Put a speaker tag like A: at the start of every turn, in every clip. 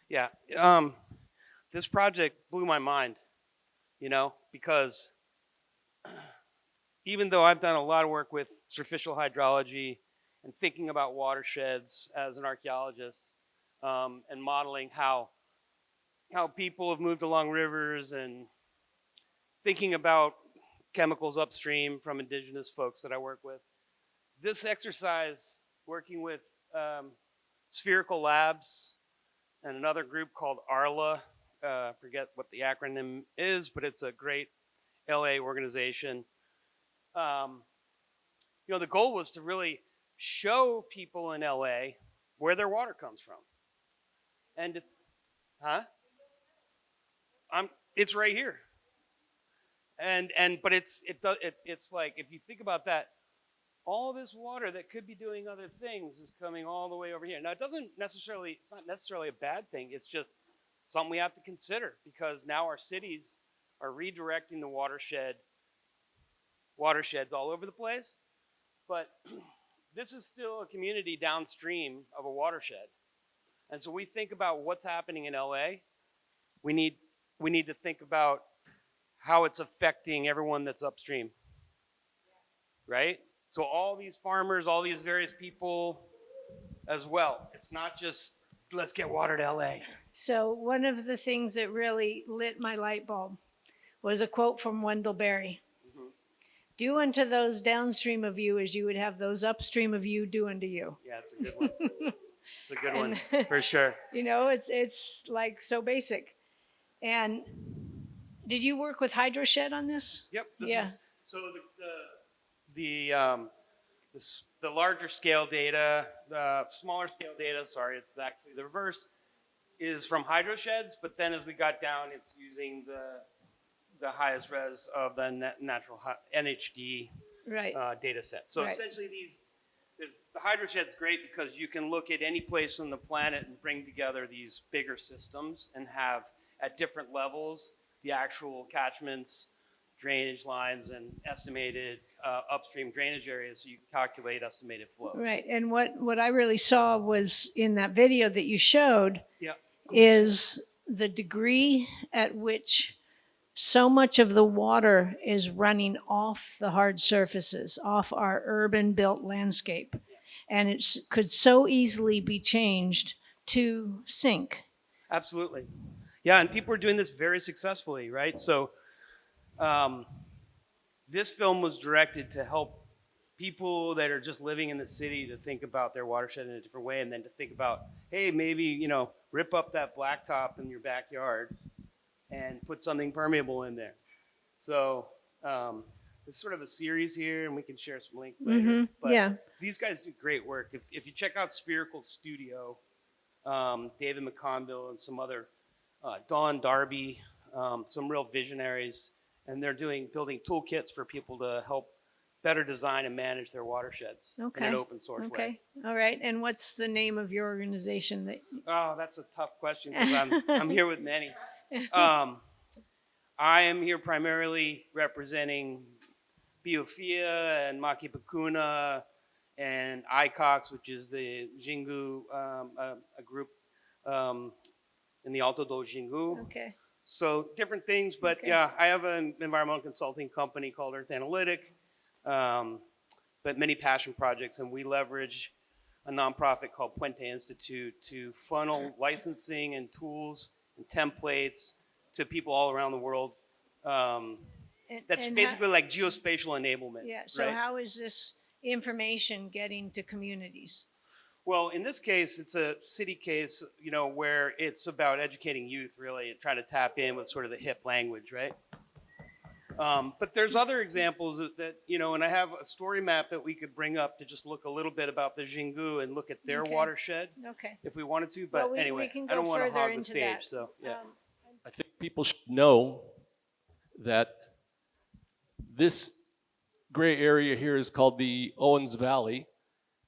A: Yeah. This project blew my mind, because even though I've done a lot of work with superficial hydrology and thinking about watersheds as an archaeologist, and modeling how people have moved along rivers and thinking about chemicals upstream from indigenous folks that I work with. This exercise, working with Spherical Labs and another group called ARLA, forget what the acronym is, but it's a great LA organization. Um, the goal was to really show people in LA where their water comes from. And, huh? It's right here. But it's like, if you think about that, all this water that could be doing other things is coming all the way over here. Now it's not necessarily a bad thing. It's just something we have to consider, because now our cities are redirecting the watersheds all over the place. But this is still a community downstream of a watershed. And so we think about what's happening in LA. We need to think about how it's affecting everyone that's upstream. Right? So all these farmers, all these various people as well. It's not just let's get water to LA.
B: So one of the things that really lit my light bulb was a quote from Wendell Berry. Mm-hmm. Do unto those downstream of you as you would have those upstream of you do unto you.
A: Yeah, it's a good one. It's a good one for sure.
B: It's like so basic. And did you work with Hydroshed on this?
A: Yep. So the larger scale data, the smaller scale data, it's actually the reverse, is from Hydrosheds, but then as we got down, it's using the highest res of the natural NHD data set. So essentially the Hydroshed's great because you can look at any place on the planet and bring together these bigger systems and have at different levels the actual catchments, drainage lines, and estimated upstream drainage areas, so you can calculate estimated flows.
B: Right, and what I really saw was in that video that you showed is the degree at which so much of the water is running off the hard surfaces, off our urban built landscape. And it could so easily be changed to sink.
A: Absolutely. Yeah, and people are doing this very successfully, right? So this film was directed to help people that are just living in the city to think about their watershed in a different way, and then to think about, hey, maybe, rip up that blacktop in your backyard and put something permeable in there. So it's sort of a series here, and we can share some links later.
B: Mm-hmm.
A: But these guys do great work. If you check out Spherical Studio, David McConville and some other, Don Darby, some real visionaries, and they're building toolkits for people to help better design and manage their watersheds in an open source way.
B: Okay, all right. And what's the name of your organization?
A: Oh, that's a tough question because I'm here with many. I am here primarily representing Biofia and Maki Pacuna and ICOX, which is the Xingu, a group in the Alto do Xingu.
B: Okay.
A: So different things, but yeah, I have an environmental consulting company called Earth Analytic, but many passion projects, and we leverage a nonprofit called Puente Institute to funnel licensing and tools and templates to people all around the world. That's basically like geospatial enablement.
B: Yeah, so
A: right?
B: How is this information getting to communities?
A: Well, in this case, it's a city case, where it's about educating youth, really, and trying to tap in with sort of the hip language, right? But there's other examples that, and I have a story map that we could bring up to just look a little bit about the Xingu and look at their watershed if we wanted to. But anyway, I don't want to hog the stage.
B: That.
A: So, yeah.
C: I think people should know that this gray area here is called the Owens Valley,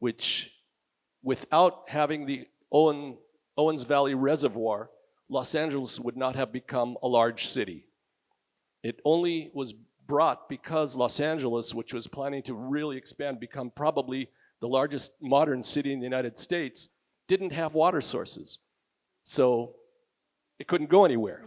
C: which without having the Owens Valley Reservoir, Los Angeles would not have become a large city. It only was brought because Los Angeles, which was planning to really expand, become probably the largest modern city in the United States, didn't have water sources. So it couldn't go anywhere.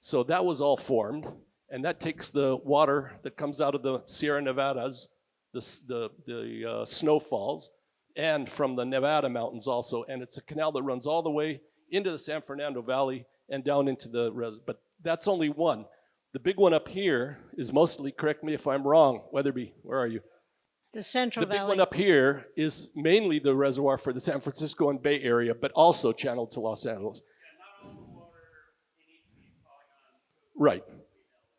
C: So that was all formed, and that takes the water that comes out of the Sierra Nevadas, the snowfalls, and from the Nevada mountains also, and it's a canal that runs all the way into the San Fernando Valley and down into the, but that's only one. The big one up here is mostly, correct me if I'm wrong, Weatherby, where are you?
B: The Central
C: The big
B: Valley.
C: one up here is mainly the reservoir for the San Francisco and Bay Area, but also channeled to Los Angeles. Right.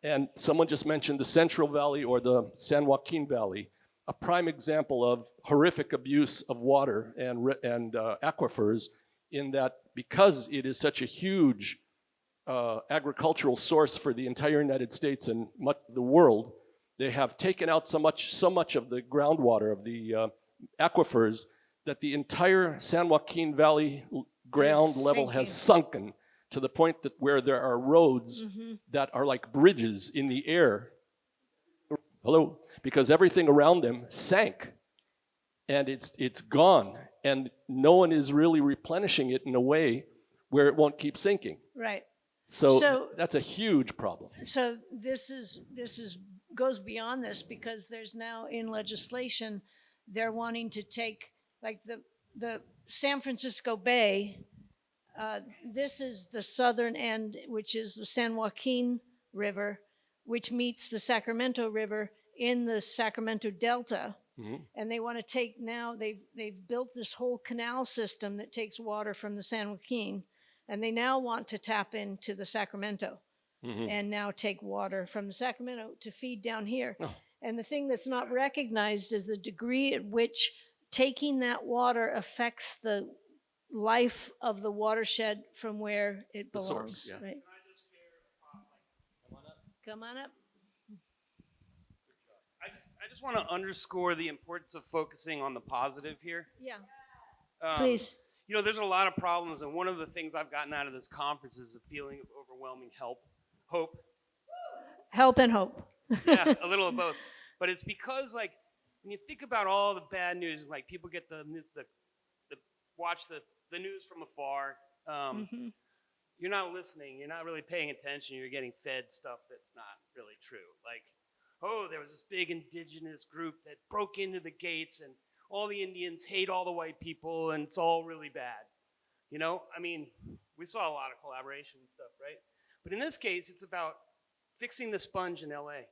C: And someone just mentioned the Central Valley or the San Joaquin Valley, a prime example of horrific abuse of water and aquifers, in that because it is such a huge agricultural source for the entire United States and much of the world, they have taken out so much of the groundwater of the aquifers that the entire San Joaquin Valley ground level has sunken to the point that where there are roads that are like bridges in the air. Hello? Because everything around them sank, and it's gone, and no one is really replenishing it in a way where it won't keep sinking.
B: Right.
C: So that's a huge problem.
B: So this goes beyond this, because there's now in legislation, they're wanting to take, like, the San Francisco Bay. This is the southern end, which is the San Joaquin River, which meets the Sacramento River in the Sacramento Delta. And they want to take, now they've built this whole canal system that takes water from the San Joaquin, and they now want to tap into the Sacramento and now take water from the Sacramento to feed down here. And the thing that's not recognized is the degree at which taking that water affects the life of the watershed from where it belongs.
C: The source, yeah.
B: Right? Come on up.
A: I just want to underscore the importance of focusing on the positive here.
B: Yeah.
A: Please. You know, there's a lot of problems, and one of the things I've gotten out of this conference is a feeling of overwhelming hope.
B: Help and hope.
A: Yeah, a little of both. But it's because, like, when you think about all the bad news, like, people get the watch the news from afar. You're not listening. You're not really paying attention. You're getting fed stuff that's not really true. Like, oh, there was this big indigenous group that broke into the gates, and all the Indians hate all the white people, and it's all really bad. You know, I mean, we saw a lot of collaboration and stuff, right? But in this case, it's about fixing the sponge in LA.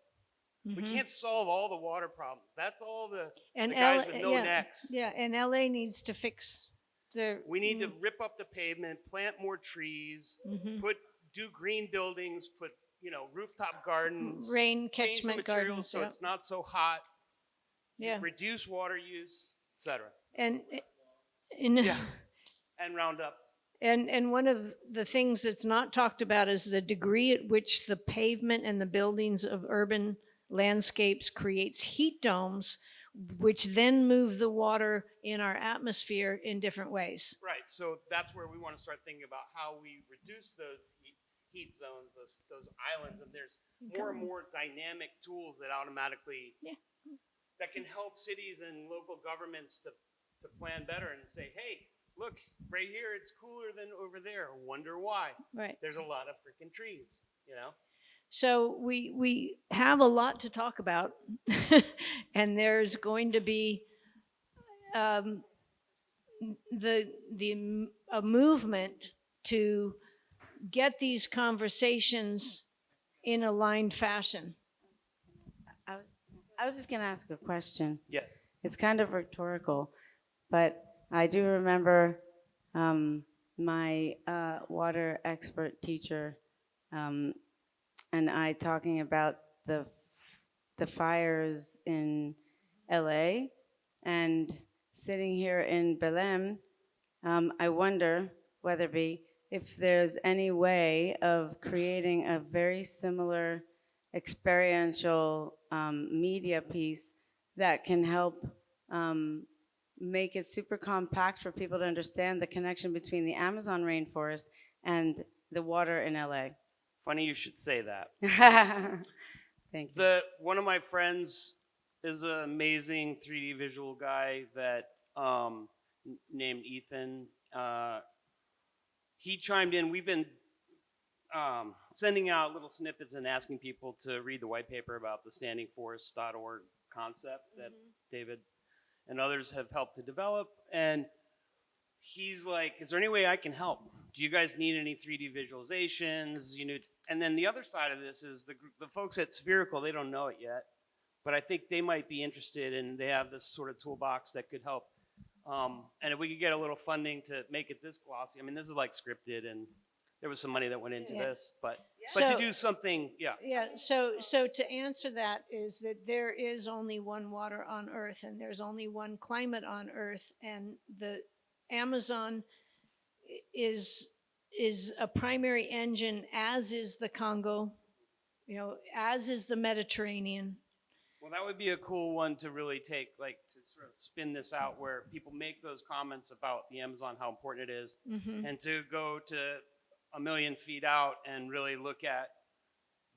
A: We can't solve all the water problems. That's all the guys with no necks.
B: Yeah, and LA needs to fix their...
A: We need to rip up the pavement, plant more trees, do green buildings, put, you know, rooftop gardens,
B: rain catchment gardens,
A: so it's not so hot.
B: Yeah.
A: Reduce water use, etc.
B: And
A: Roundup.
B: And one of the things that's not talked about is the degree at which the pavement and the buildings of urban landscapes creates heat domes, which then move the water in our atmosphere in different ways.
A: Right. So that's where we want to start thinking about how we reduce those heat zones, those islands, and there's more and more dynamic tools that automatically that can help cities and local governments to plan better and say, hey, look, right here it's cooler than over there. Wonder why?
B: Right.
A: There's a lot of freaking trees, you know? So
B: we have a lot to talk about, and there's going to be a movement to get these conversations in aligned fashion.
D: I was just going to ask a question.
A: yes.
D: It's kind of rhetorical, but I do remember my water expert teacher and I talking about the fires in LA, and sitting here in Belém, I wonder, Weatherby, if there's any way of creating a very similar experiential media piece that can help make it super compact for people to understand the connection between the Amazon rainforest and the water in LA.
A: Funny you should say that.
D: Thank you.
A: One of my friends is an amazing 3D visual guy that named Ethan. He chimed in. We've been sending out little snippets and asking people to read the white paper about the standingforest.org concept that David and others have helped to develop. And he's like, is there any way I can help? Do you guys need any 3D visualizations? And then the other side of this is the folks at Spherical, they don't know it yet, but I think they might be interested, and they have this sort of toolbox that could help. And if we could get a little funding to make it this glossy, I mean, this is like scripted, and there was some money that went into this, but
B: So-
A: to do something, yeah.
B: Yeah, so to answer that is that there is only one water on Earth, and there's only one climate on Earth, and the Amazon is a primary engine, as is the Congo, as is the Mediterranean.
A: Well, that would be a cool one to really take, like, to sort of spin this out where people make those comments about the Amazon, how important it is, and to go to 1 million feet out and really look at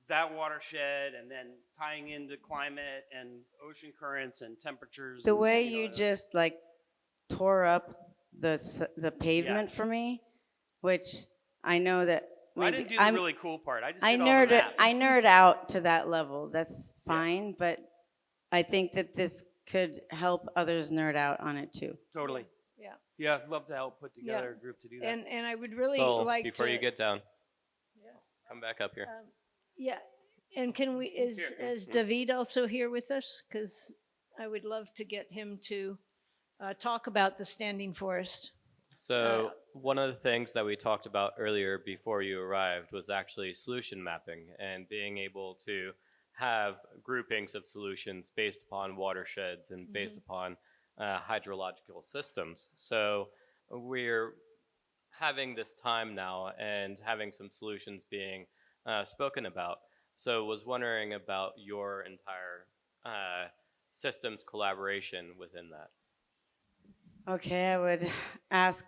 A: that watershed, and then tying into climate and ocean currents and temperatures.
D: The
A: and,
D: way you just like tore up the pavement
A: Yeah.
D: for me, which I know that
A: Well, I
D: maybe
A: didn't do the really cool part. I just
D: I
A: did all the maps.
D: nerd out to that level. That's fine, but I think that this could help others nerd out on it too.
A: Totally.
B: Yeah.
A: Yeah, I'd love to help put together a group to do that.
B: And I would really
E: So
B: like
E: before
B: to.
E: you get down, come back up here.
B: Yeah, and is David also here with us? Because I would love to get him to talk about the standing forest.
E: So one of the things that we talked about earlier before you arrived was actually solution mapping and being able to have groupings of solutions based upon watersheds and based upon hydrological systems. So we're having this time now and having some solutions being spoken about. So was wondering about your entire systems collaboration within that.
D: Okay, I would ask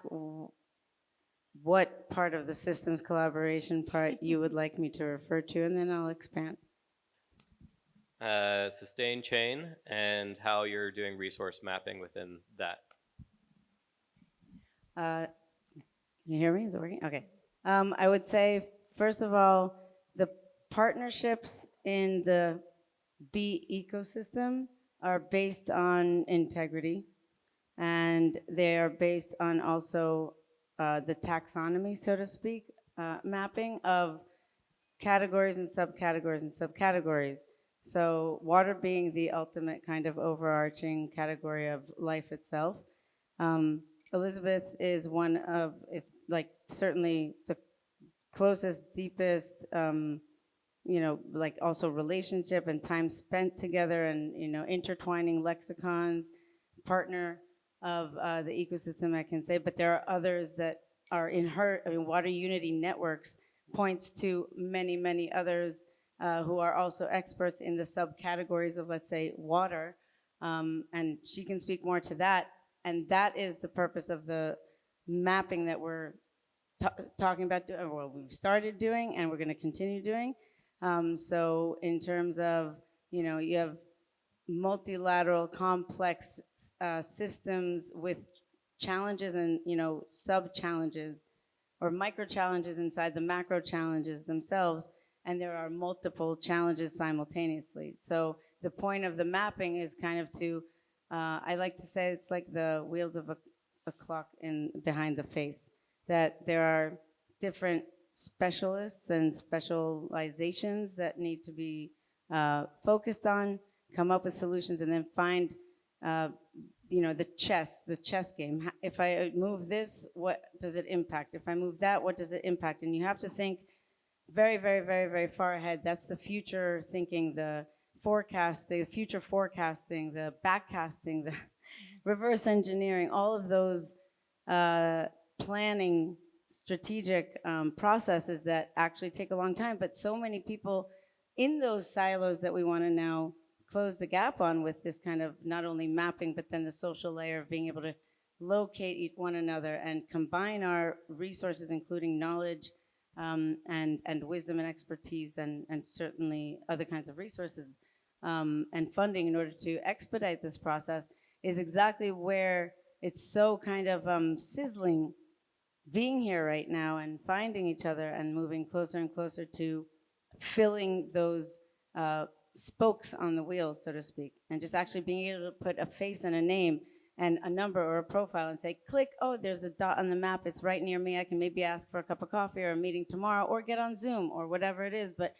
D: what part of the systems collaboration part you would like me to refer to, and then I'll expand.
E: Sustain chain and how you're doing resource mapping within that.
D: You hear me? Is it working? Okay. I would say, first of all, the partnerships in the bee ecosystem are based on integrity, and they are based on also the taxonomy, so to speak, mapping of categories and subcategories and subcategories. So water being the ultimate kind of overarching category of life itself. Elizabeth is one of, certainly the closest, deepest, like also relationship and time spent together and, intertwining lexicons, partner of the ecosystem, I can say. But there are others that are in her, Water Unity Networks points to many, many others who are also experts in the subcategories of, let's say, water. And she can speak more to that. And that is the purpose of the mapping that we're talking about, well, we've started doing and we're going to continue doing. So in terms of, you have multilateral, complex systems with challenges and, sub-challenges or micro-challenges inside the macro challenges themselves, and there are multiple challenges simultaneously. So the point of the mapping is kind of to, I like to say it's like the wheels of a clock behind the face, that there are different specialists and specializations that need to be focused on, come up with solutions, and then find, the chess game. If I move this, what does it impact? If I move that, what does it impact? And you have to think very, very, very, very far ahead. That's the future thinking, the future forecasting, the backcasting, the reverse engineering, all of those planning strategic processes that actually take a long time. But so many people in those silos that we want to now close the gap on with this kind of not only mapping, but then the social layer of being able to locate one another and combine our resources, including knowledge and wisdom and expertise and certainly other kinds of resources and funding in order to expedite this process, is exactly where it's so kind of sizzling being here right now and finding each other and moving closer and closer to filling those spokes on the wheel, so to speak, and just actually being able to put a face and a name and a number or a profile and say, click, oh, there's a dot on the map. It's right near me. I can maybe ask for a cup of coffee or a meeting tomorrow or get on Zoom or whatever it is. But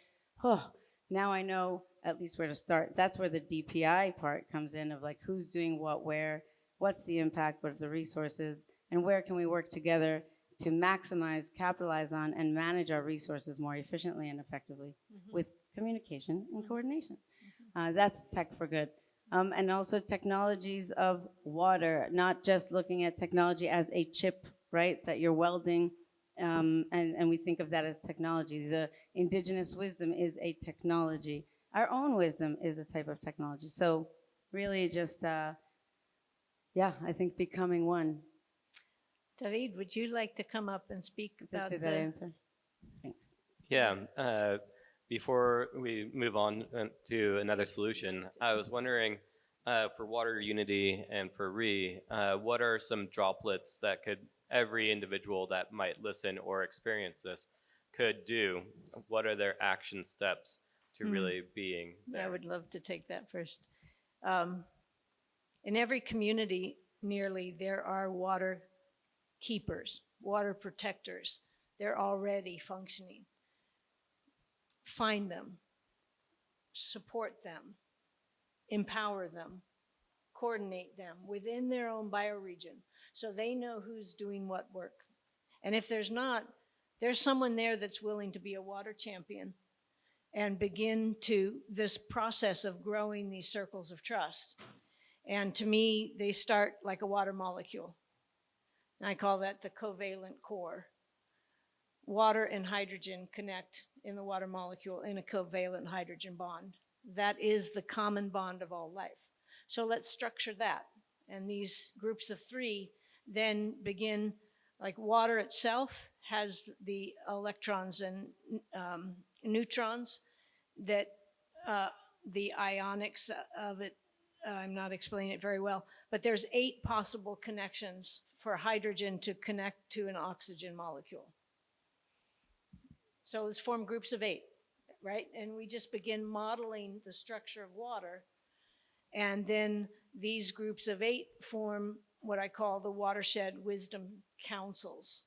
D: now I know at least where to start. That's where the DPI part comes in of like who's doing what, where, what's the impact, what are the resources, and where can we work together to maximize, capitalize on, and manage our resources more efficiently and effectively with communication and coordination. That's tech for good. And also technologies of water, not just looking at technology as a chip, right, that you're welding, and we think of that as technology. The indigenous wisdom is a technology. Our own wisdom is a type of technology. So really just, I think becoming one.
B: David, would you like to come up and speak about
D: Did that answer? Thanks.
E: Yeah. Before we move on to another solution, I was wondering for water unity and for what are some droplets that every individual that might listen or experience this could do? What are their action steps to really being there?
B: I would love to take that first. In every community, nearly, there are water keepers, water protectors. They're already functioning. Find them, support them, empower them, coordinate them within their own bioregion so they know who's doing what work. And if there's not, there's someone there that's willing to be a water champion and begin this process of growing these circles of trust. And to me, they start like a water molecule. And I call that the covalent core. Water and hydrogen connect in the water molecule in a covalent hydrogen bond. That is the common bond of all life. So let's structure that. And these groups of three then begin, like water itself has the electrons and neutrons that the ionics of it, I'm not explaining it very well, but there's 8 possible connections for hydrogen to connect to an oxygen molecule. So let's form groups of 8, right? And we just begin modeling the structure of water. And then these groups of 8 form what I call the Watershed Wisdom Councils.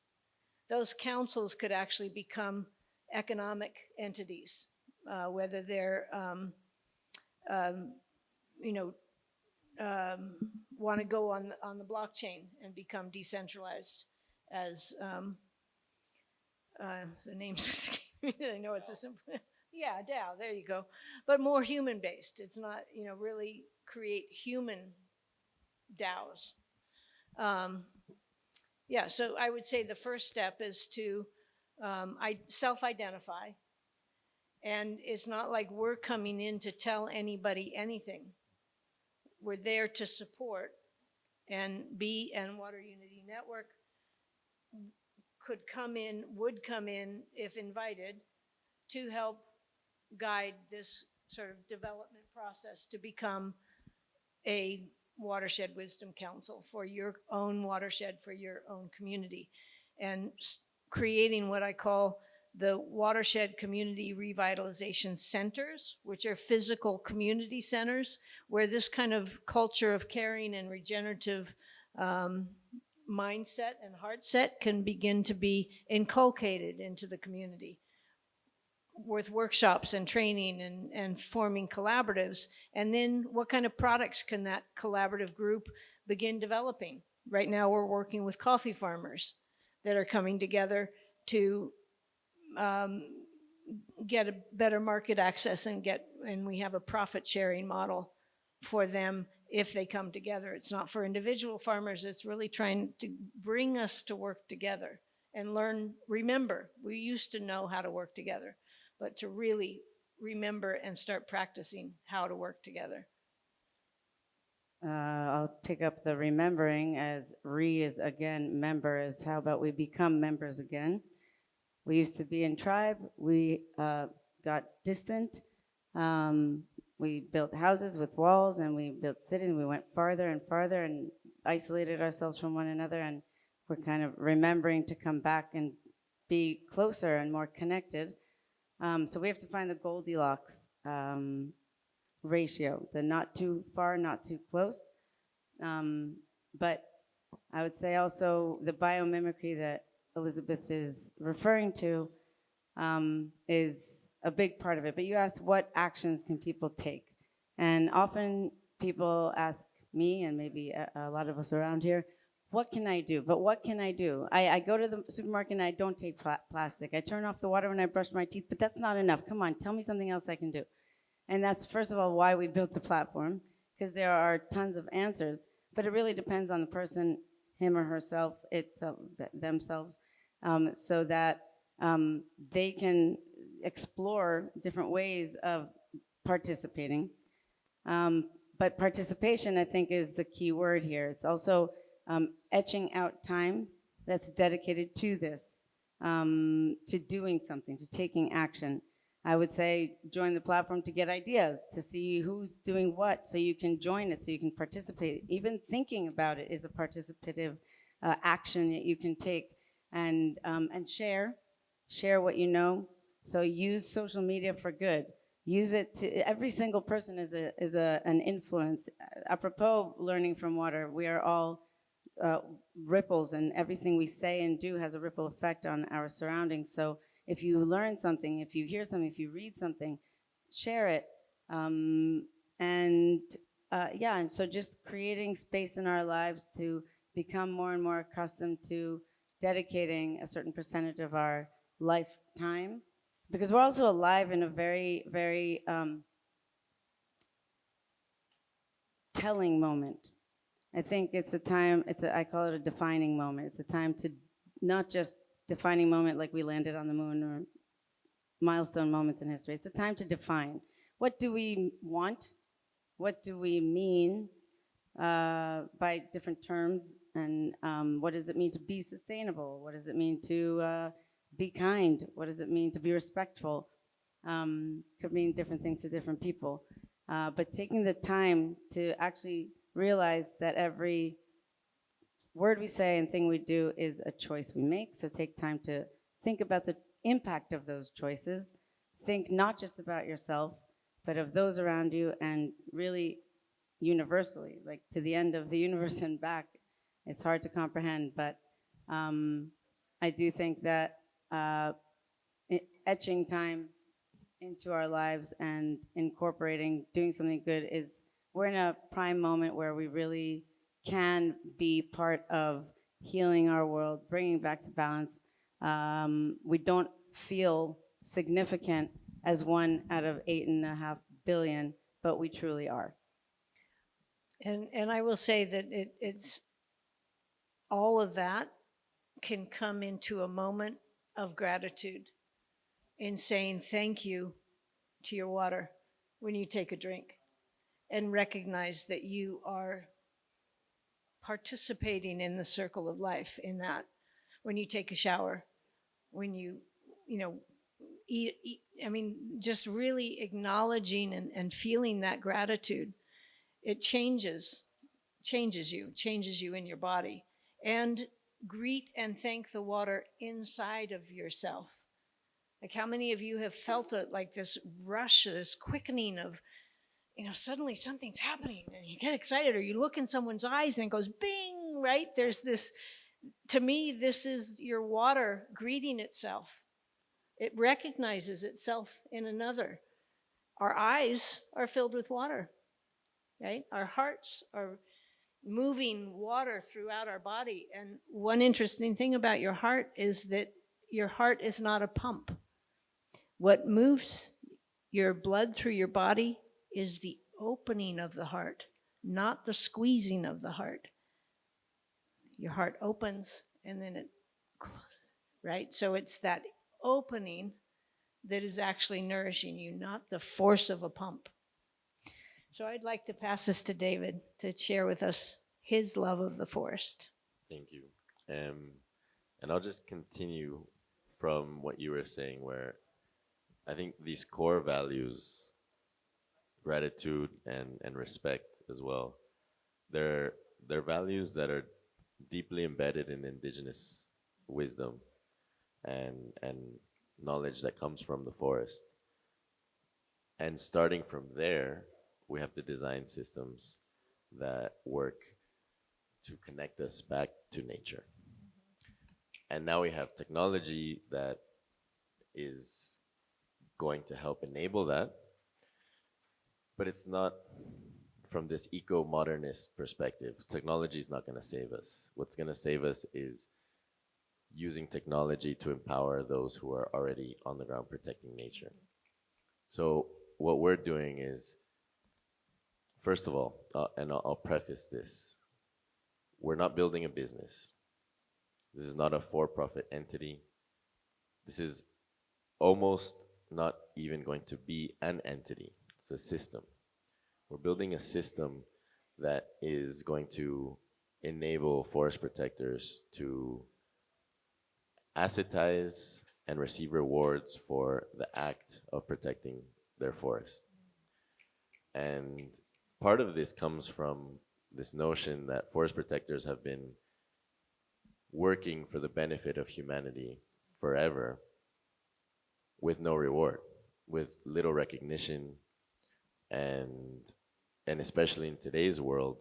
B: Those councils could actually become economic entities, whether they're, want to go on the blockchain and become decentralized as the name's escaping me. I know it's a simple, yeah, DAO, there you go. But more human-based. It's not, really create human DAOs. So I would say the first step is to self-identify. And it's not like we're coming in to tell anybody anything. We're there to support, and Water Unity Network would come in if invited to help guide this sort of development process to become a Watershed Wisdom Council for your own watershed, for your own community, and creating what I call the Watershed Community Revitalization Centers, which are physical community centers where this kind of culture of caring and regenerative mindset and heart set can begin to be inculcated into the community with workshops and training and forming collaboratives. And then what kind of products can that collaborative group begin developing? Right now we're working with coffee farmers that are coming together to get a better market access and we have a profit sharing model for them if they come together. It's not for individual farmers, it's really trying to bring us to work together and remember, we used to know how to work together, but to really remember and start practicing how to work together.
D: I'll pick up the remembering as is again, member is how about we become members again. We used to be in tribe, we got distant, we built houses with walls and we built cities and we went farther and farther and isolated ourselves from one another, and we're kind of remembering to come back and be closer and more connected. So we have to find the Goldilocks ratio, the not too far, not too close. But I would say also the biomimicry that Elizabeth is referring to is a big part of it. But you asked what actions can people take? And often people ask me, and maybe a lot of us around here, what can I do? But what can I do? I go to the supermarket and I don't take plastic. I turn off the water when I brush my teeth, but that's not enough. Come on, tell me something else I can do. And that's, first of all, why we built the platform, because there are tons of answers, but it really depends on the person, him or herself, themselves, so that they can explore different ways of participating. But participation, I think, is the key word here. It's also etching out time that's dedicated to this, to doing something, to taking action. I would say join the platform to get ideas, to see who's doing what, so you can join it, so you can participate. Even thinking about it is a participative action that you can take, and share what you know. So use social media for good. Use it to, every single person is an influence. Apropos learning from water, we are all ripples, and everything we say and do has a ripple effect on our surroundings. So if you learn something, if you hear something, if you read something, share it. And so just creating space in our lives to become more and more accustomed to dedicating a certain percentage of our lifetime, because we're also alive in a very, very telling moment. I think it's a time, I call it a defining moment. It's a time to not just defining moment like we landed on the moon or milestone moments in history. It's a time to define. What do we want? What do we mean by different terms? And what does it mean to be sustainable? What does it mean to be kind? What does it mean to be respectful? Could mean different things to different people. But taking the time to actually realize that every word we say and thing we do is a choice we make. So take time to think about the impact of those choices. Think not just about yourself, but of those around you, and really universally, like to the end of the universe and back. It's hard to comprehend, but I do think that etching time into our lives and incorporating, doing something good we're in a prime moment where we really can be part of healing our world, bringing back to balance. We don't feel significant as 1 out of 8.5 billion, but we truly are.
B: And I will say that it's all of that can come into a moment of gratitude in saying thank you to your water when you take a drink, and recognize that you are participating in the circle of life in that. When you take a shower, when you eat, I mean, just really acknowledging and feeling that gratitude, it changes you in your body. And greet and thank the water inside of yourself. Like, how many of you have felt it, like this rush, this quickening of, suddenly something's happening and you get excited, or you look in someone's eyes and it goes bing, right? There's this, to me, this is your water greeting itself. It recognizes itself in another. Our eyes are filled with water, right? Our hearts are moving water throughout our body. And one interesting thing about your heart is that your heart is not a pump. What moves your blood through your body is the opening of the heart, not the squeezing of the heart. Your heart opens and then it closes, right? So it's that opening that is actually nourishing you, not the force of a pump. So I'd like to pass this to David to share with us his love of the forest.
F: Thank you. And I'll just continue from what you were saying, where I think these core values, gratitude and respect as well, they're values that are deeply embedded in indigenous wisdom and knowledge that comes from the forest. And starting from there, we have to design systems that work to connect us back to nature. And now we have technology that is going to help enable that, but it's not from this eco-modernist perspective. Technology is not going to save us. What's going to save us is using technology to empower those who are already on the ground protecting nature. So what we're doing is, first of all, and I'll preface this, we're not building a business. This is not a for-profit entity. This is almost not even going to be an entity. It's a system. We're building a system that is going to enable forest protectors to assetize and receive rewards for the act of protecting their forest. And part of this comes from this notion that forest protectors have been working for the benefit of humanity forever with no reward, with little recognition, and especially in today's world,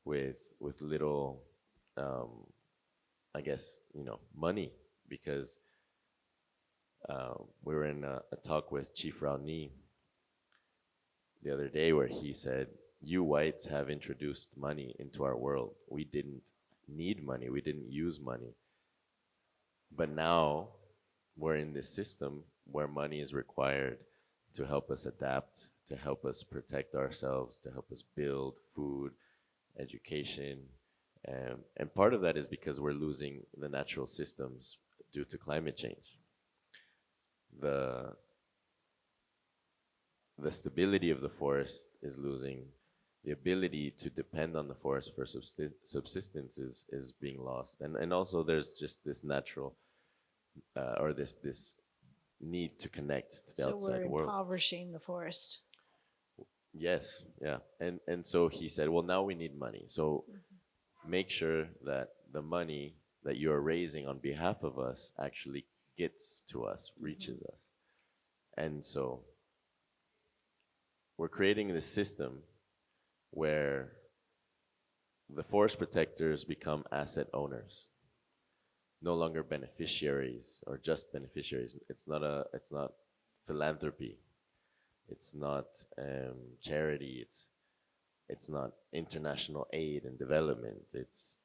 F: with little, I guess, money, because we were in a talk with Chief Raoni the other day where he said, "You whites have introduced money into our world. We didn't need money. We didn't use money. But now we're in this system where money is required to help us adapt, to help us protect ourselves, to help us build food, education. And part of that is because we're losing the natural systems due to climate change. The stability of the forest is losing. The ability to depend on the forest for subsistence is being lost. And also there's just this natural, or this need to connect to the
B: So
F: outside
B: we're
F: world.
B: impoverishing the forest.
F: Yes, yeah. And so he said, well, now we need money. So make sure that the money that you're raising on behalf of us actually gets to us, reaches us. And so we're creating this system where the forest protectors become asset owners, no longer beneficiaries or just beneficiaries. It's not philanthropy. It's not charity. It's not international aid and development. It's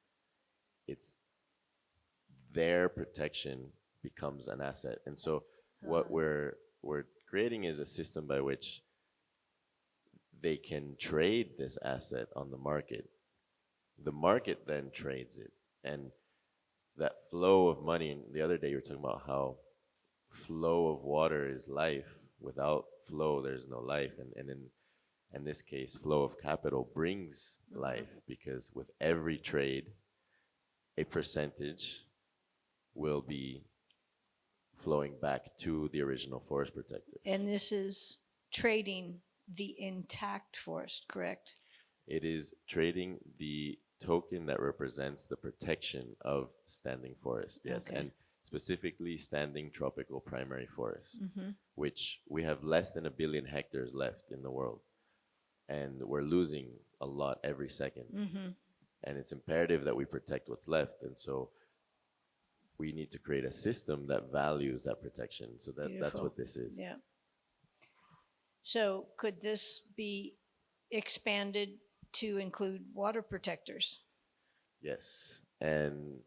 F: their protection becomes an asset. And so what we're creating is a system by which they can trade this asset on the market. The market then trades it. And that flow of money, and the other day you were talking about how flow of water is life. Without flow, there's no life. And in this case, flow of capital brings life, because with every trade, a percentage will be flowing back to the original forest protector.
B: And this is trading the intact forest, correct?
F: It is trading the token that represents the protection of standing forest, yes,
B: Okay.
F: and specifically standing tropical primary forest, which we have less than 1 billion hectares left in the world, and we're losing a lot every second. And it's imperative that we protect what's left, and so we need to create a system that values that protection. So that's
B: Beautiful.
F: what this is.
B: Yeah. So could this be expanded to include water protectors?
F: Yes, and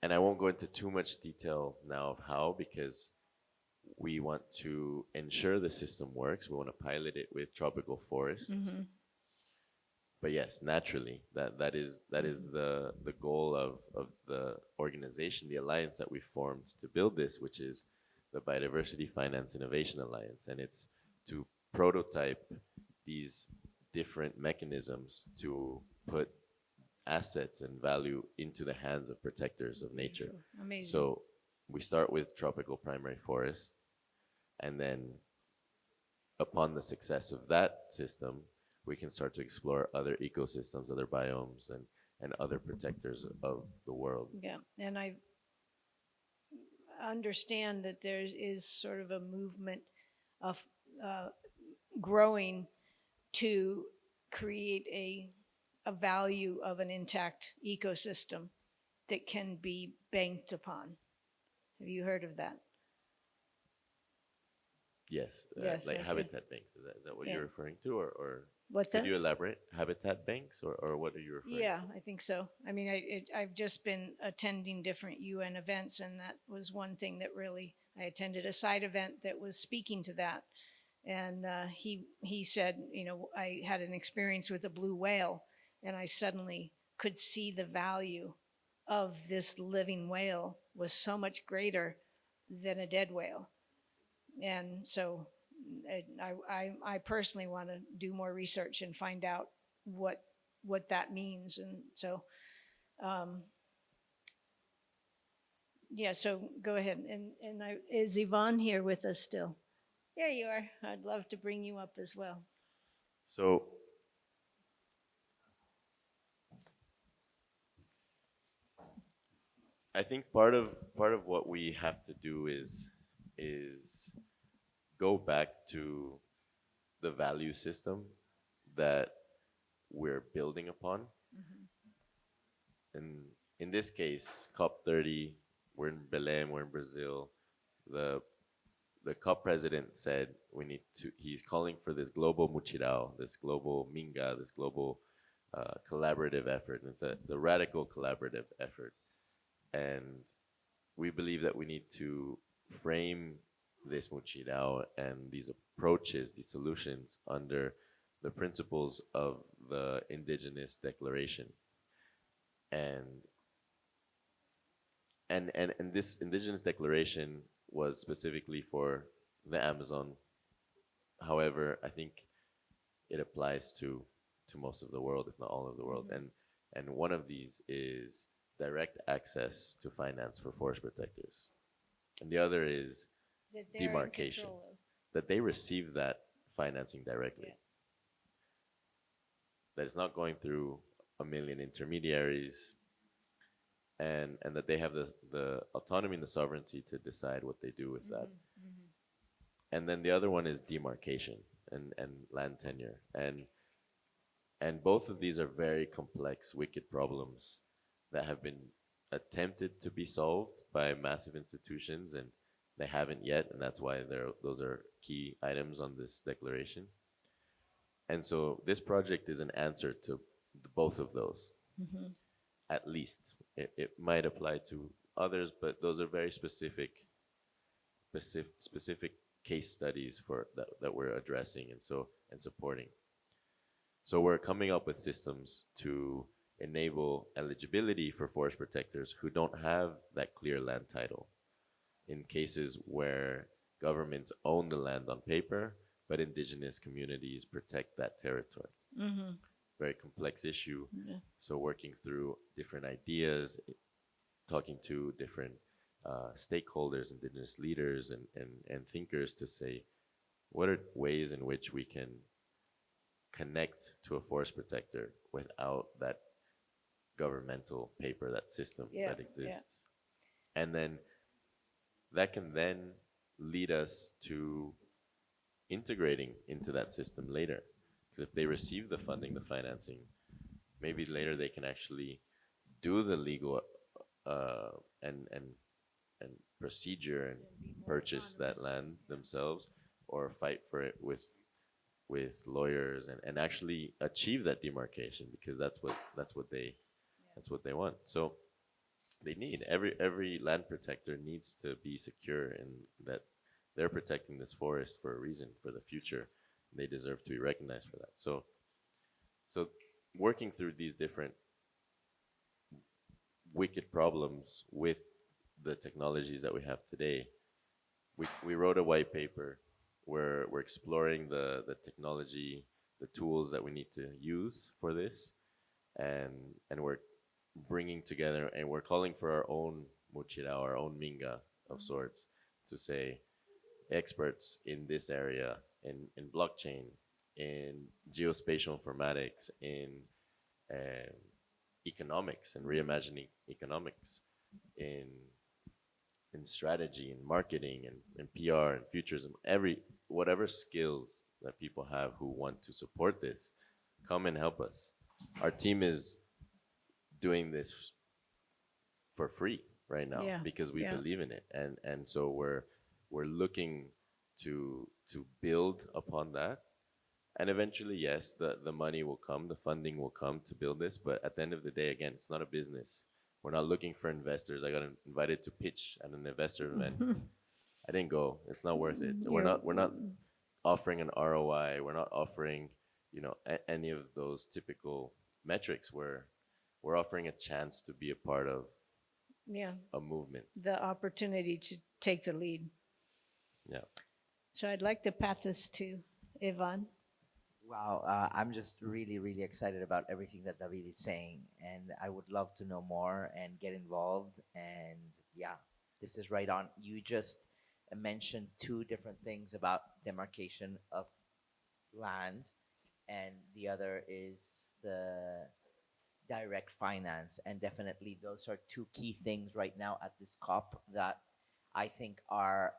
F: I won't go into too much detail now of how, because we want to ensure the system works. We want to pilot it with tropical forests. But yes, naturally, that is the goal of the organization, the alliance that we formed to build this, which is the Biodiversity Finance Innovation Alliance, and it's to prototype these different mechanisms to put assets and value into the hands of protectors of nature.
B: Amazing.
F: So we start with tropical primary forests, and then upon the success of that system, we can start to explore other ecosystems, other biomes, and other protectors of the world.
B: Yeah, and I understand that there is sort of a movement of growing to create a value of an intact ecosystem that can be banked upon. Have you heard of that?
F: Yes,
B: Yes,
F: like
B: okay.
F: habitat banks. Is that what
B: Yeah.
F: you're referring to, or
B: What's
F: could
B: that?
F: you elaborate? Habitat banks, or what are you referring
B: Yeah,
F: to?
B: I think so. I mean, I've just been attending different UN events, and that was one thing that really, I attended a side event that was speaking to that. And he said, you know, I had an experience with a blue whale, and I suddenly could see the value of this living whale was so much greater than a dead whale. And so I personally want to do more research and find out what that means. And so, um, yeah, so go ahead. And is Yvonne here with us still? There you are. I'd love to bring you up as well.
F: So I think part of what we have to do is go back to the value system that we're building upon. And in this case, COP30, we're in Belém, we're in Brazil. The the COP president said we need to. He's calling for this global mutirao, this global minga, this global collaborative effort. And it's a radical collaborative effort, and we believe that we need to frame this mutirao and these approaches, these solutions under the principles of the Indigenous Declaration, and and this Indigenous Declaration was specifically for the Amazon. However, I think it applies to most of the world, if not all of the world. And one of these is direct access to finance for forest protectors, and the other is
B: That they're in
F: demarcation,
B: control of.
F: that they receive that financing directly.
B: Yeah.
F: That it's not going through a million intermediaries, and that they have the autonomy and the sovereignty to decide what they do with that. And then the other one is demarcation and land tenure. And both of these are very complex, wicked problems that have been attempted to be solved by massive institutions, and they haven't yet, and that's why those are key items on this declaration. And so this project is an answer to both of those, at least. It might apply to others, but those are very specific case studies that we're addressing and supporting. So we're coming up with systems to enable eligibility for forest protectors who don't have that clear land title in cases where governments own the land on paper, but indigenous communities protect that territory. Very complex issue.
B: Yeah.
F: So working through different ideas, talking to different stakeholders, indigenous leaders, and thinkers to say, what are ways in which we can connect to a forest protector without that governmental paper, that system
B: Yeah,
F: that
B: yeah.
F: exists? And then that can then lead us to integrating into that system later. Because if they receive the funding, the financing, maybe later they can actually do the legal and procedure and purchase that land themselves, or fight for it with lawyers and actually achieve that demarcation, because that's what they want. So they need every land protector needs to be secure in that they're protecting this forest for a reason, for the future. They deserve to be recognized for that. So working through these different wicked problems with the technologies that we have today, we wrote a white paper where we're exploring the technology, the tools that we need to use for this, and we're bringing together, and we're calling for our own mochila, our own minga of sorts, to say experts in this area, in blockchain, in geospatial informatics, in economics and reimagining economics in strategy and marketing and PR and futurism, whatever skills that people have who want to support this, come and help us. Our team is doing this for free right now
B: Yeah,
F: because we
B: yeah.
F: believe in it, and so we're looking to build upon that. And eventually, yes, the money will come, the funding will come to build this. But at the end of the day, again, it's not a business. We're not looking for investors. I got invited to pitch at an investor event. I didn't go. It's not worth it. We're not offering an ROI. We're not offering, any of those typical metrics. We're offering a chance to be a part of
B: Yeah,
F: a movement.
B: the opportunity to take the lead.
F: Yeah.
B: So I'd like to pass this to Ivan.
G: Wow, I'm just really, really excited about everything that David is saying, and I would love to know more and get involved. And yeah, this is right on. You just mentioned two different things about demarcation of land, and the other is the direct finance. And definitely, those are two key things right now at this COP that I think are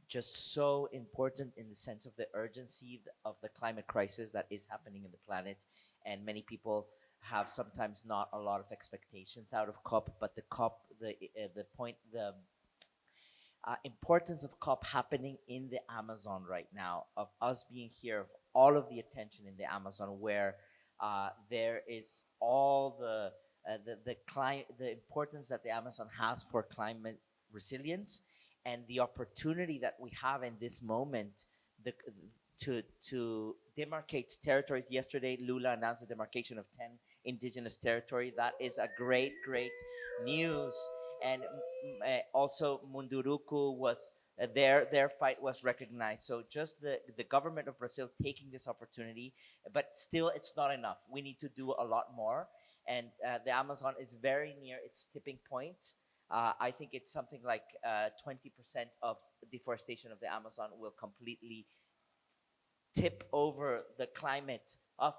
G: just so important in the sense of the urgency of the climate crisis that is happening in the planet. And many people have sometimes not a lot of expectations out of COP, but the COP, the importance of COP happening in the Amazon right now, of us being here, of all of the attention in the Amazon, where there is all the importance that the Amazon has for climate resilience, and the opportunity that we have in this moment the, to demarcate territories. Yesterday, Lula announced the demarcation of 10 indigenous territory. That is a great news. And also Munduruku was their fight was recognized. So just the government of Brazil taking this opportunity, but still it's not enough. We need to do a lot more. And the Amazon is very near its tipping point. I think it's something like 20% of deforestation of the Amazon will completely tip over the climate of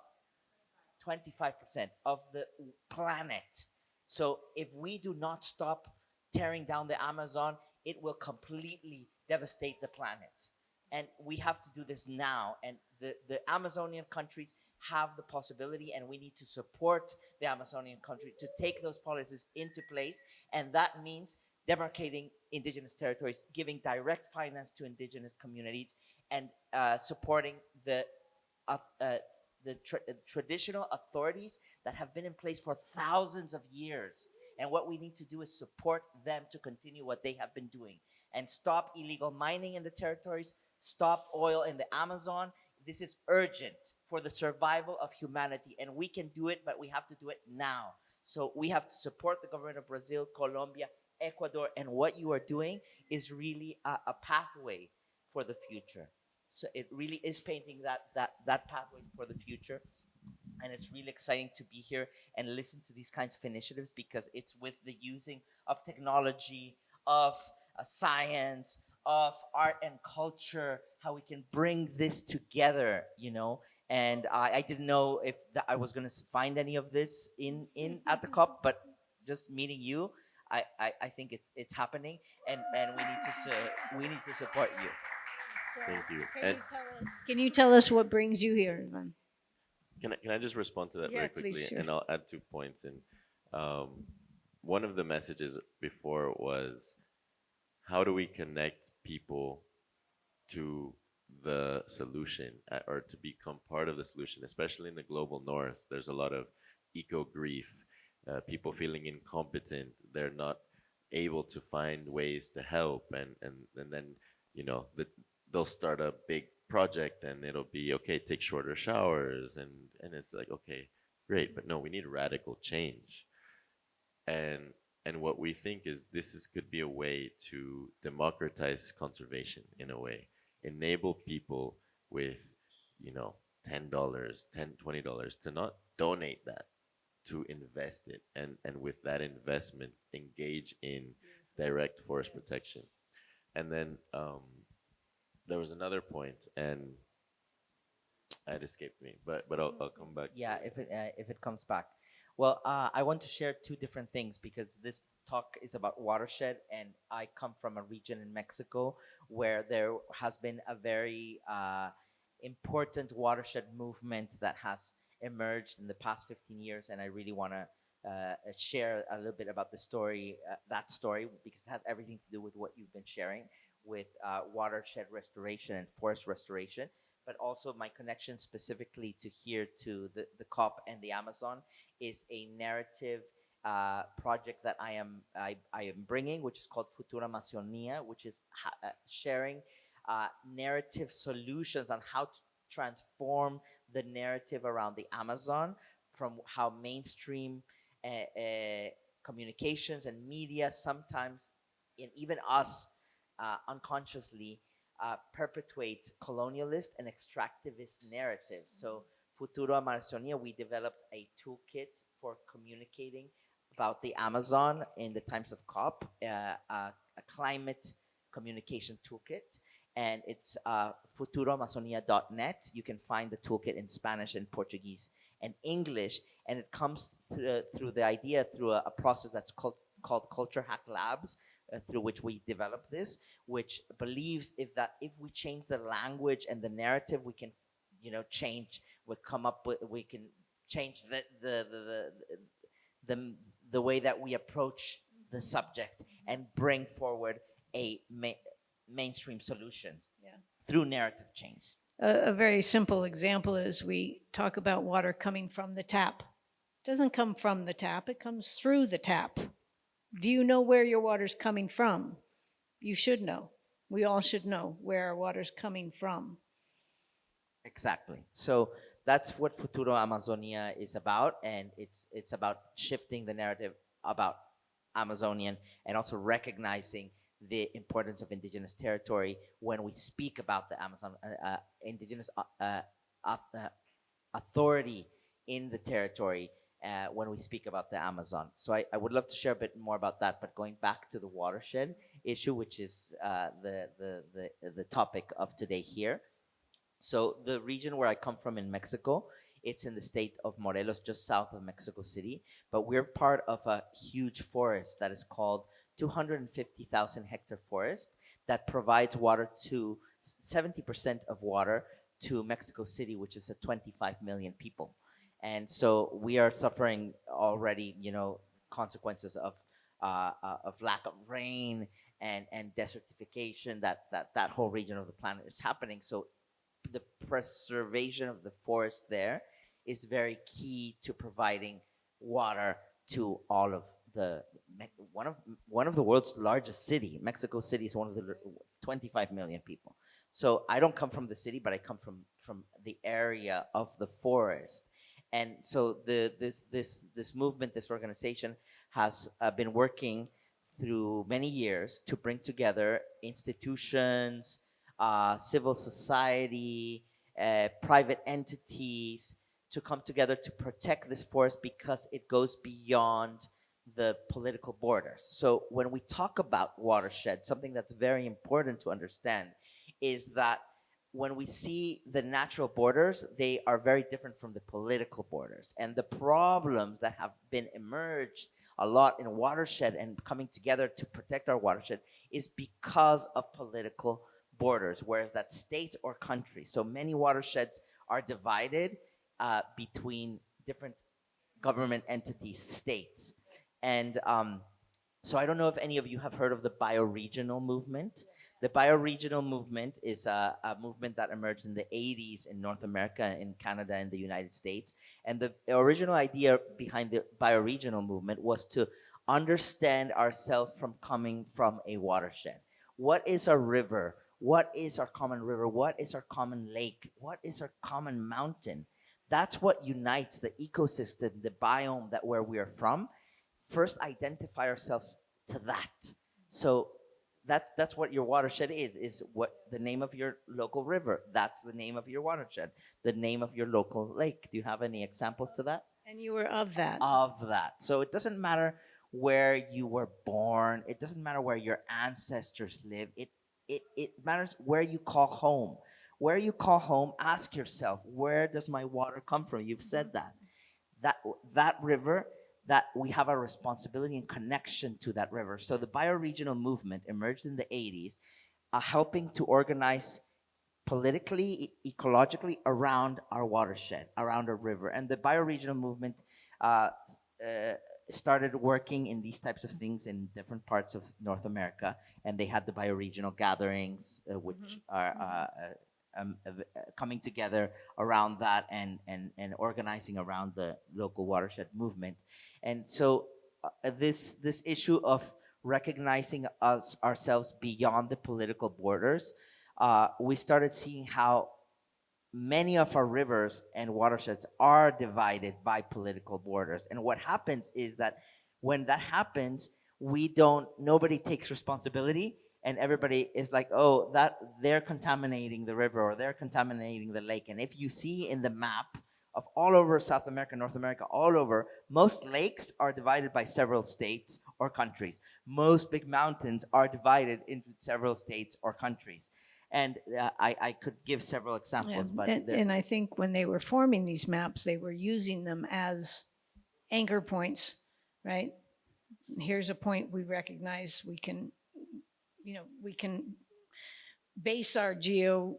G: 25% of the planet. So if we do not stop tearing down the Amazon, it will completely devastate the planet. And we have to do this now. And the Amazonian countries have the possibility, and we need to support the Amazonian country to take those policies into place. And that means demarcating indigenous territories, giving direct finance to indigenous communities, and supporting the traditional authorities that have been in place for thousands of years. And what we need to do is support them to continue what they have been doing and stop illegal mining in the territories, stop oil in the Amazon. This is urgent for the survival of humanity, and we can do it, but we have to do it now. So we have to support the government of Brazil, Colombia, Ecuador, and what you are doing is really a pathway for the future. So it really is painting that pathway for the future. And it's really exciting to be here and listen to these kinds of initiatives, because it's with the using of technology, of science, of art and culture, how we can bring this together, And I didn't know if I was going to find any of this in at the COP, but just meeting you, I think it's happening, and we need to support you.
F: Thank you.
B: Can you tell us what brings you here, Ivan?
F: Can I just respond to that
B: Yeah,
F: very quickly?
B: please, sure.
F: And I'll add 2 points. And one of the messages before was, how do we connect people to the solution, or to become part of the solution, especially in the global north? There's a lot of eco grief, people feeling incompetent. They're not able to find ways to help. And then, they'll start a big project and it'll be, okay, take shorter showers. And it's like, okay, great. But no, we need radical change. And what we think is could be a way to democratize conservation in a way, enable people with, $10, $20 to not donate that, to invest it, and with that investment engage in direct forest protection. And then there was another point, and it escaped me, but I'll come back.
G: Yeah, if it comes back. Well, I want to share two different things because this talk is about watershed, and I come from a region in Mexico where there has been a very important watershed movement that has emerged in the past 15 years, and I really want to share a little bit about the story, that story, because it has everything to do with what you've been sharing with watershed restoration and forest restoration, but also my connection specifically to here to the COP and the Amazon is a narrative project that I am bringing, which is called Futura Amazonia, which is sharing narrative solutions on how to transform the narrative around the Amazon from how mainstream communications and media sometimes, and even us unconsciously, perpetuate colonialist and extractivist narratives. So, Futuro Amazonia, we developed a toolkit for communicating about the Amazon in the times of COP, a climate communication toolkit. And it's futuroamazonia.net. You can find the toolkit in Spanish and Portuguese and English. And it comes through the idea, through a process that's called Culture Hack Labs, through which we develop this, which believes if we change the language and the narrative, we can, change. We can change the way that we approach the subject and bring forward a mainstream solutions through narrative change.
B: A very simple example is we talk about water coming from the tap. It doesn't come from the tap, it comes through the tap. Do you know where your water's coming from? You should know. We all should know where our water's coming from.
G: Exactly. So that's what Futuro Amazonia is about, and it's about shifting the narrative about Amazonian and also recognizing the importance of indigenous territory when we speak about the Amazon, indigenous authority in the territory when we speak about the Amazon. So I would love to share a bit more about that, but going back to the watershed issue, which is the topic of today here. So the region where I come from in Mexico, it's in the state of Morelos, just south of Mexico City, but we're part of a huge forest that is called 250,000 hectare forest that provides water to 70% of water to Mexico City, which is 25 million people. And so we are suffering already, consequences of lack of rain and desertification that whole region of the planet is happening. So the preservation of the forest there is very key to providing water to all of the one of the world's largest city. Mexico City is one of the 25 million people. So I don't come from the city, but I come from the area of the forest. And so this movement, this organization has been working through many years to bring together institutions, civil society, private entities to come together to protect this forest because it goes beyond the political borders. So when we talk about watershed, something that's very important to understand is that when we see the natural borders, they are very different from the political borders. And the problems that have been emerged a lot in watershed and coming together to protect our watershed is because of political borders, whereas that state or country. So many watersheds are divided between different government entities, states. And so I don't know if any of you have heard of the bioregional movement. The bioregional movement is a movement that emerged in the 80s in North America, in Canada, and the United States. And the original idea behind the bioregional movement was to understand ourselves from coming from a watershed. What is our river? What is our common river? What is our common lake? What is our common mountain? That's what unites the ecosystem, the biome that where we are from. First, identify ourselves to that. So that's what your watershed is what the name of your local river. That's the name of your watershed, the name of your local lake. Do you have any examples to that?
B: And you were of that.
G: Of that. So it doesn't matter where you were born. It doesn't matter where your ancestors live. It matters where you call home, where you call home, ask yourself, where does my water come from? You've said that. That river, that we have a responsibility and connection to that river. So the bioregional movement emerged in the 80s, helping to organize politically, ecologically around our watershed, around our river. And the bioregional movement started working in these types of things in different parts of North America. And they had the bioregional gatherings, which are coming together around that and organizing around the local watershed movement. And so this issue of recognizing ourselves beyond the political borders, we started seeing how many of our rivers and watersheds are divided by political borders. And what happens is that when that happens, nobody takes responsibility, and everybody is like, oh, that they're contaminating the river or they're contaminating the lake. And if you see in the map of all over South America, North America, all over, most lakes are divided by several states or countries. Most big mountains are divided into several states or countries. And I could give several examples, but
B: and I think when they were forming these maps, they were using them as anchor points, right? Here's a point we recognize we can base our geo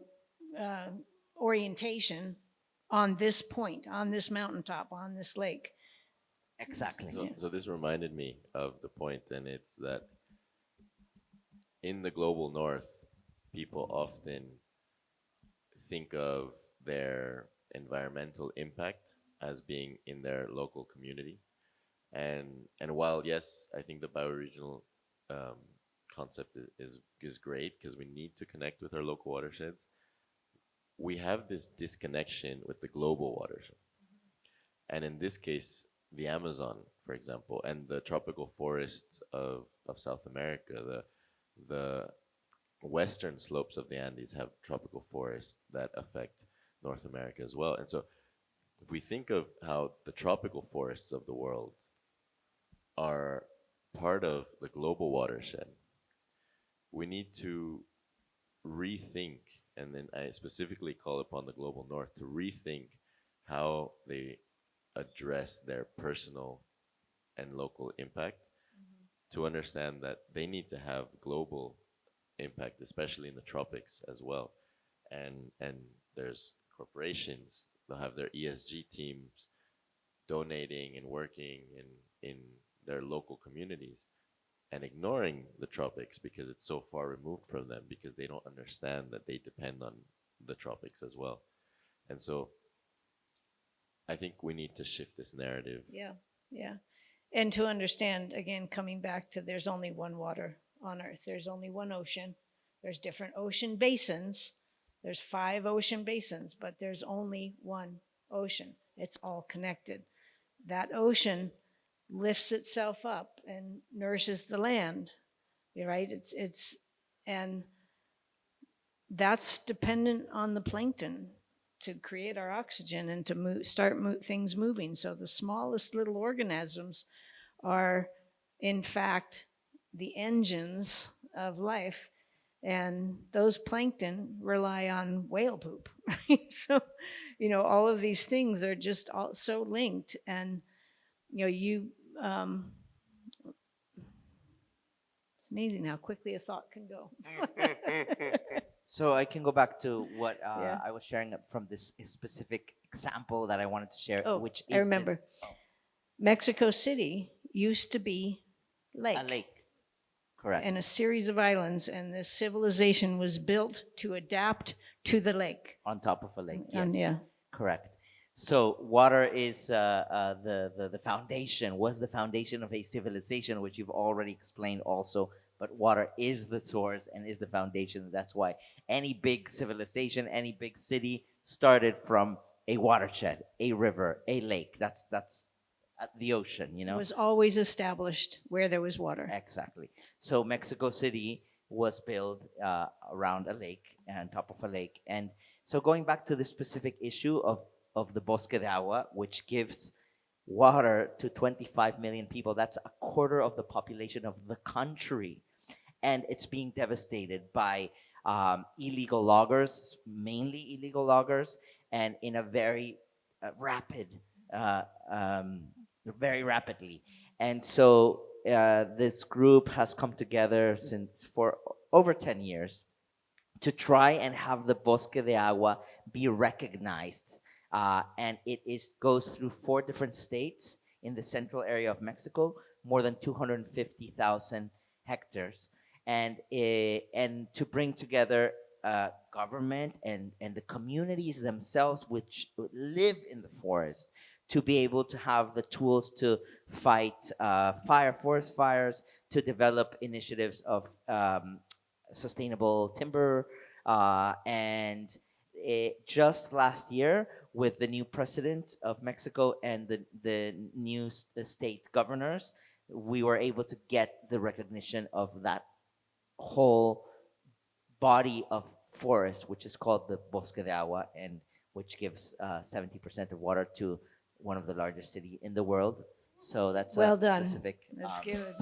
B: orientation on this point, on this mountaintop, on this lake.
G: Exactly.
F: So this reminded me of the point, and it's that in the global north, people often think of their environmental impact as being in their local community. And while, yes, I think the bioregional concept is great because we need to connect with our local watersheds, we have this disconnection with the global watershed. And in this case, the Amazon, for example, and the tropical forests of South America, the western slopes of the Andes have tropical forests that affect North America as well. And so if we think of how the tropical forests of the world are part of the global watershed, we need to rethink, and then I specifically call upon the global north to rethink how they address their personal and local impact, to understand that they need to have global impact, especially in the tropics as well. And there's corporations, they'll have their ESG teams donating and working in their local communities and ignoring the tropics because it's so far removed from them, because they don't understand that they depend on the tropics as well. And so I think we need to shift this narrative.
B: Yeah. And to understand, again, coming back to there's only one water on Earth. There's only one ocean. There's different ocean basins. There's 5 ocean basins, but there's only one ocean. It's all connected. That ocean lifts itself up and nourishes the land, right? And that's dependent on the plankton to create our oxygen and to start things moving. So the smallest little organisms are, in fact, the engines of life, and those plankton rely on whale poop, right? So, all of these things are just all so linked, and it's amazing how quickly a thought can go.
G: So I can go back to what I was sharing from this specific example that I wanted to share, which is
B: I remember. Mexico City used to be
G: a lake. Correct.
B: And a series of islands, and this civilization was built to adapt to the lake.
G: On top of a lake, yes.
B: Yeah.
G: Correct. So water is the foundation, was the foundation of a civilization, which you've already explained also. But water is the source and is the foundation. That's why any big civilization, any big city started from a watershed, a river, a lake. That's the ocean,
B: It was always established where there was water.
G: Exactly. So Mexico City was built around a lake, on top of a lake. And so going back to the specific issue of the Bosque de Agua, which gives water to 25 million people, that's a quarter of the population of the country. And it's being devastated by illegal loggers, mainly illegal loggers, and in a very rapid, uh, um, very rapidly. And so this group has come together since for over 10 years to try and have the Bosque de Agua be recognized. And goes through 4 different states in the central area of Mexico, more than 250,000 hectares. And to bring together government and the communities themselves which live in the forest to be able to have the tools to fight forest fires, to develop initiatives of sustainable timber, and just last year, with the new president of Mexico and the new state governors, we were able to get the recognition of that whole body of forest, which is called the Bosque de Agua, and which gives 70% of water to one of the largest cities in the world. So that's
B: Well
G: a
B: done.
G: specific.
B: That's good.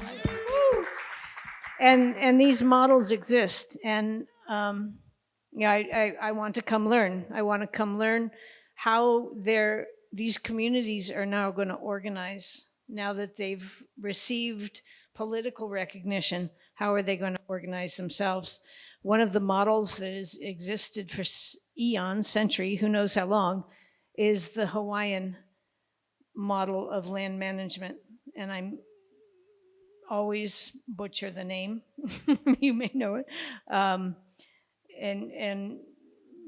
B: And these models exist, and yeah, I want to come learn. I want to come learn how these communities are now going to organize now that they've received political recognition. How are they going to organize themselves? One of the models that has existed for eons, century, who knows how long, is the Hawaiian model of land management. And I'm always butcher the name. You may know it. And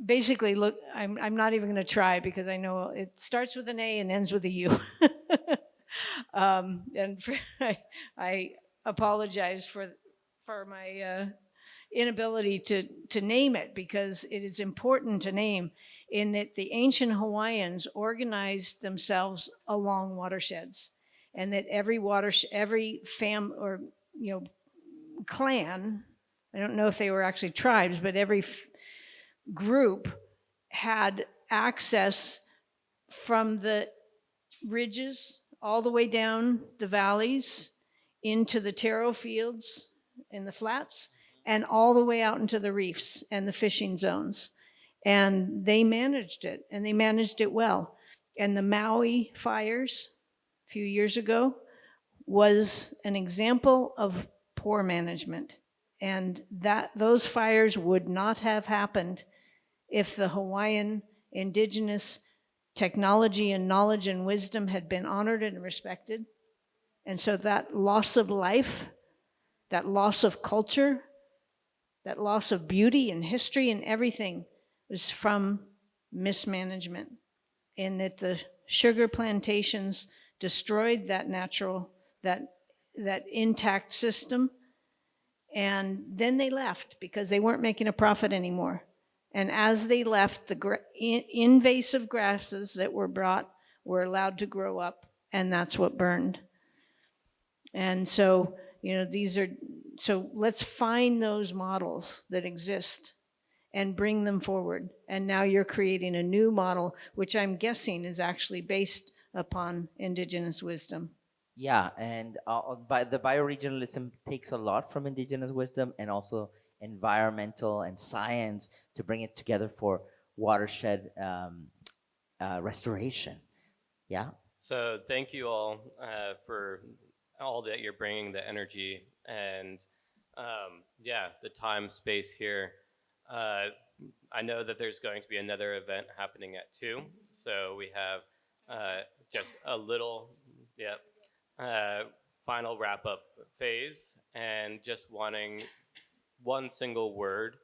B: basically, look, I'm not even going to try because I know it starts with an A and ends with a U. I apologize for my inability to name it, because it is important to name, in that the ancient Hawaiians organized themselves along watersheds, and that every clan, I don't know if they were actually tribes, but every group had access from the ridges all the way down the valleys into the taro fields in the flats, and all the way out into the reefs and the fishing zones. And they managed it, and they managed it well. And the Maui fires a few years ago was an example of poor management. And those fires would not have happened if the Hawaiian indigenous technology and knowledge and wisdom had been honored and respected. And so that loss of life, that loss of culture, that loss of beauty and history and everything was from mismanagement, in that the sugar plantations destroyed that natural, that intact system. And then they left because they weren't making a profit anymore. And as they left, the invasive grasses that were brought were allowed to grow up, and that's what burned. And so, so let's find those models that exist and bring them forward. And now you're creating a new model, which I'm guessing is actually based upon indigenous wisdom.
G: Yeah, and the bioregionalism takes a lot from indigenous wisdom and also environmental and science to bring it together for watershed restoration. Yeah.
E: So thank you all for all that you're bringing, the energy and the time, space here. I know that there's going to be another event happening at 2, so we have just a little, final wrap-up phase, and just wanting one single word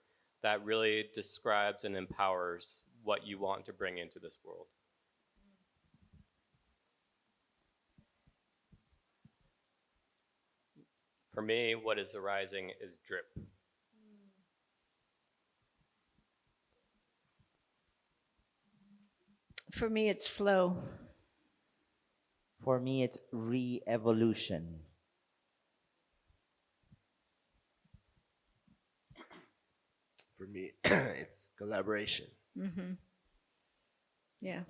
E: that really describes and empowers what you want to bring into this world. For me, what is arising is drip.
B: For me, it's flow.
G: For me, it's re-evolution.
H: For me, it's collaboration.
B: Mm-hmm. Yeah.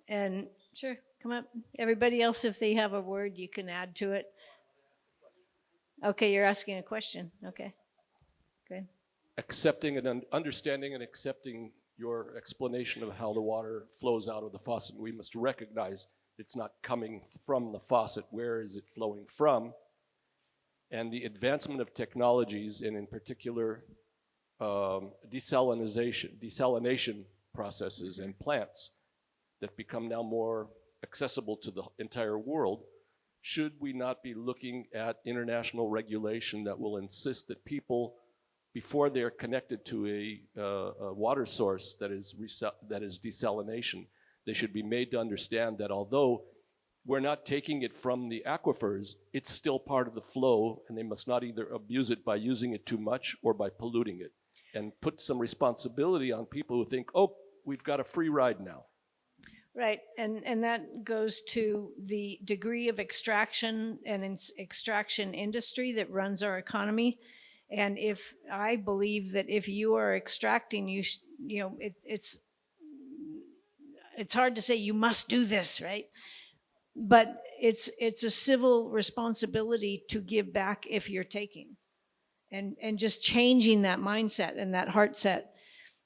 B: And sure, come up. Everybody else, if they have a word, you can add to it. Okay, you're asking a question. Okay, good.
C: accepting and understanding and accepting your explanation of how the water flows out of the faucet. We must recognize it's not coming from the faucet. Where is it flowing from? And the advancement of technologies, and in particular desalination processes and plants that become now more accessible to the entire world, should we not be looking at international regulation that will insist that people, before they're connected to a water source that is desalination, they should be made to understand that although we're not taking it from the aquifers, it's still part of the flow, and they must not either abuse it by using it too much or by polluting it. And put some responsibility on people who think, oh, we've got a free ride now.
B: Right, and that goes to the degree of extraction and extraction industry that runs our economy. And if I believe that if you are extracting, it's hard to say you must do this, right? But it's a civil responsibility to give back if you're taking, and just changing that mindset and that heart set.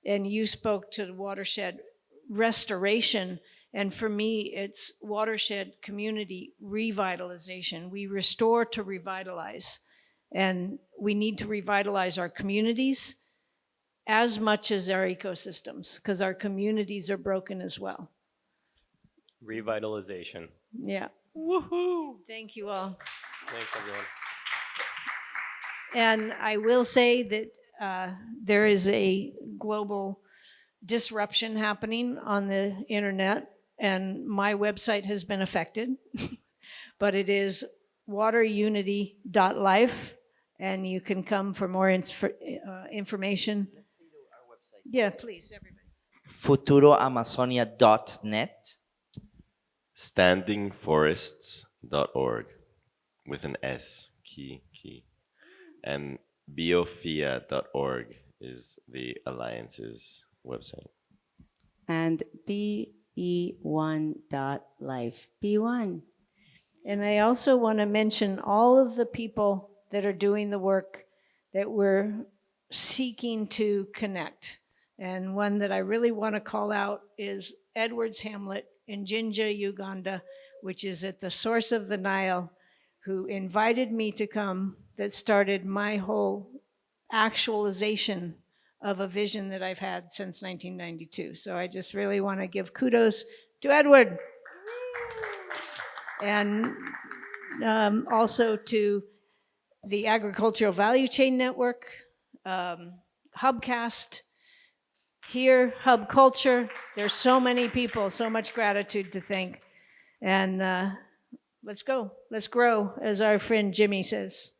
B: And you spoke to the watershed restoration. And for me, it's watershed community revitalization. We restore to revitalize. And we need to revitalize our communities as much as our ecosystems, because our communities are broken as well.
E: Revitalization.
B: Yeah.
A: Woohoo!
B: Thank you all.
E: Thanks, everyone.
B: And I will say that there is a global disruption happening on the internet, and my website has been affected, but it is waterunity.life, and you can come for more information.
G: Let's say our website.
B: Yeah, please, everybody.
G: futuroamazonia.net.
F: Standingforests.org with an S, key. And biofia.org is the Alliance's website.
D: And be1.life. Be1.
B: And I also want to mention all of the people that are doing the work that we're seeking to connect. And one that I really want to call out is Edwards Hamlet in Jinja, Uganda, which is at the source of the Nile, who invited me to come, that started my whole actualization of a vision that I've had since 1992. So I just really want to give kudos to Edward. And also to the Agricultural Value Chain Network, Hubcast, here, Hub Culture. There's so many people, so much gratitude to thank. And let's go, let's grow, as our friend Jimmy says.